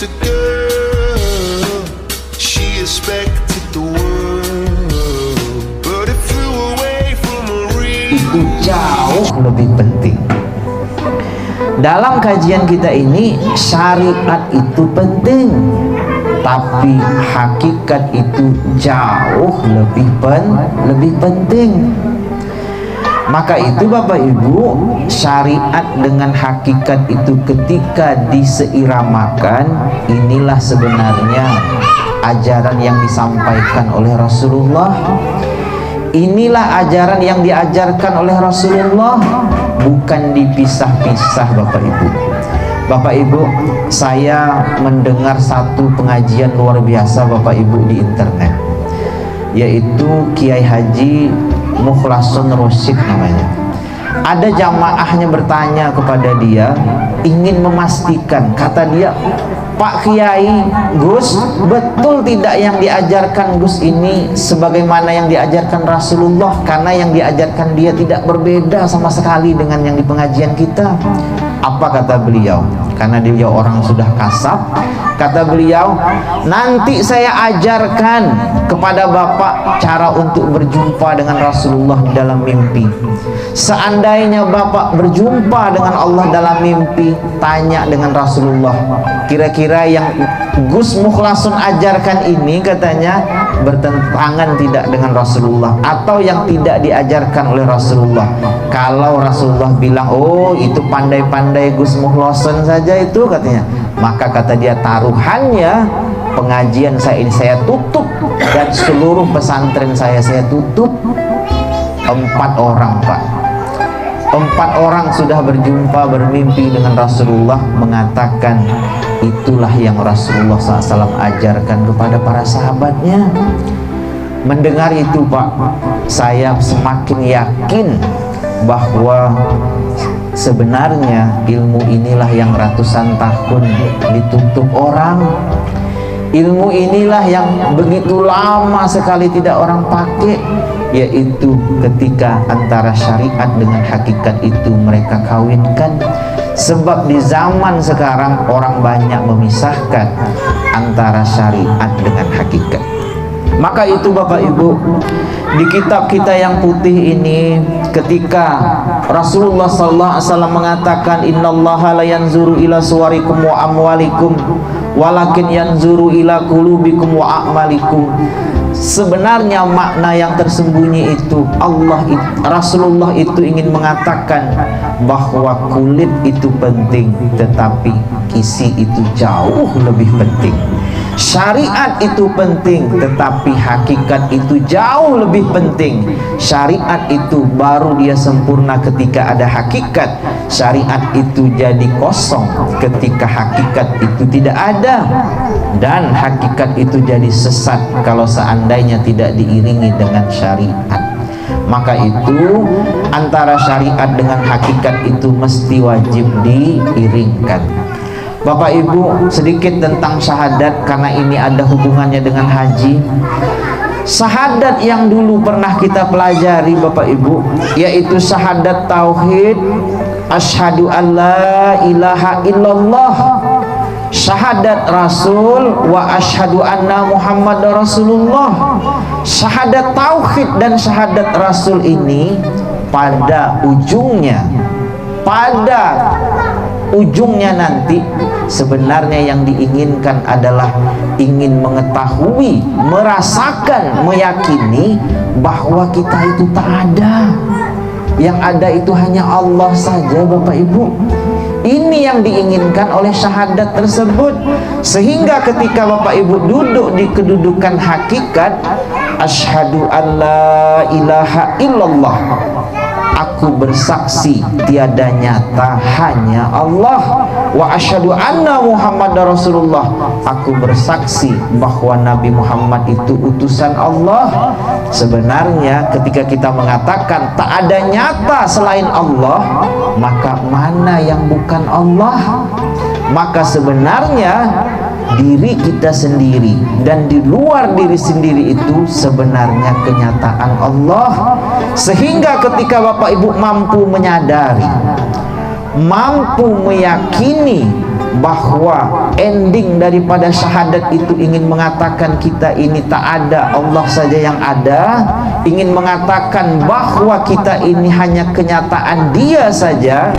just a girl. She expected the world, but it flew away from her real. Itu jauh lebih penting. Dalam kajian kita ini, syariat itu penting, tapi hakikat itu jauh lebih penting. Maka itu Bapak Ibu, syariat dengan hakikat itu ketika diseiramakan, inilah sebenarnya ajaran yang disampaikan oleh Rasulullah. Inilah ajaran yang diajarkan oleh Rasulullah, bukan dipisah-pisah Bapak Ibu. Bapak Ibu, saya mendengar satu pengajian luar biasa Bapak Ibu di internet, yaitu Kiai Haji Mukhlasun Rosyid namanya. Ada jamaahnya bertanya kepada dia, ingin memastikan, kata dia, Pak Kiai, Gus, betul tidak yang diajarkan Gus ini sebagaimana yang diajarkan Rasulullah? Karena yang diajarkan dia tidak berbeda sama sekali dengan yang di pengajian kita. Apa kata beliau? Karena dia orang sudah kasab. Kata beliau, nanti saya ajarkan kepada Bapak cara untuk berjumpa dengan Rasulullah dalam mimpi. Seandainya Bapak berjumpa dengan Allah dalam mimpi, tanya dengan Rasulullah, kira-kira yang Gus Mukhlasun ajarkan ini katanya bertentangan tidak dengan Rasulullah, atau yang tidak diajarkan oleh Rasulullah. Kalau Rasulullah bilang, oh itu pandai-pandai Gus Mukhlasun saja itu katanya, maka kata dia, taruhannya pengajian saya ini saya tutup, dan seluruh pesantren saya tutup. 4 orang Pak, 4 orang sudah berjumpa bermimpi dengan Rasulullah, mengatakan itulah yang Rasulullah SAW ajarkan kepada para sahabatnya. Mendengar itu Pak, saya semakin yakin bahwa sebenarnya ilmu inilah yang ratusan tahun ditutup orang. Ilmu inilah yang begitu lama sekali tidak orang pakai, yaitu ketika antara syariat dengan hakikat itu mereka kawinkan. Sebab di zaman sekarang orang banyak memisahkan antara syariat dengan hakikat. Maka itu Bapak Ibu, di kitab kita yang putih ini, ketika Rasulullah SAW mengatakan, innallaha la yanzuru ila suwarikum wa amwalikum walakin yanzuru ila qulubikum wa a'malikum. Sebenarnya makna yang tersembunyi itu, Rasulullah itu ingin mengatakan bahwa kulit itu penting, tetapi isi itu jauh lebih penting. Syariat itu penting, tetapi hakikat itu jauh lebih penting. Syariat itu baru dia sempurna ketika ada hakikat. Syariat itu jadi kosong ketika hakikat itu tidak ada, dan hakikat itu jadi sesat kalau seandainya tidak diiringi dengan syariat. Maka itu antara syariat dengan hakikat itu mesti wajib diiringkan. Bapak Ibu, sedikit tentang syahadat karena ini ada hubungannya dengan haji. Syahadat yang dulu pernah kita pelajari Bapak Ibu, yaitu syahadat tauhid, asyhadu an la ilaha illallah, syahadat rasul, wa asyhadu anna muhammad rasulullah. Syahadat tauhid dan syahadat rasul ini pada ujungnya nanti sebenarnya yang diinginkan adalah ingin mengetahui, merasakan, meyakini bahwa kita itu tak ada. Yang ada itu hanya Allah saja Bapak Ibu. Ini yang diinginkan oleh syahadat tersebut. Sehingga ketika Bapak Ibu duduk di kedudukan hakikat, asyhadu an la ilaha illallah, aku bersaksi tiada nyata hanya Allah, wa asyhadu anna muhammadar rasulullah, aku bersaksi bahwa Nabi Muhammad itu utusan Allah. Sebenarnya ketika kita mengatakan tak ada nyata selain Allah, maka mana yang bukan Allah? Maka sebenarnya diri kita sendiri dan di luar diri sendiri itu sebenarnya kenyataan Allah. Sehingga ketika Bapak Ibu mampu menyadari mampu meyakini bahwa ending daripada syahadat itu ingin mengatakan kita ini tak ada, Allah saja yang ada, ingin mengatakan bahwa kita ini hanya kenyataan Dia saja,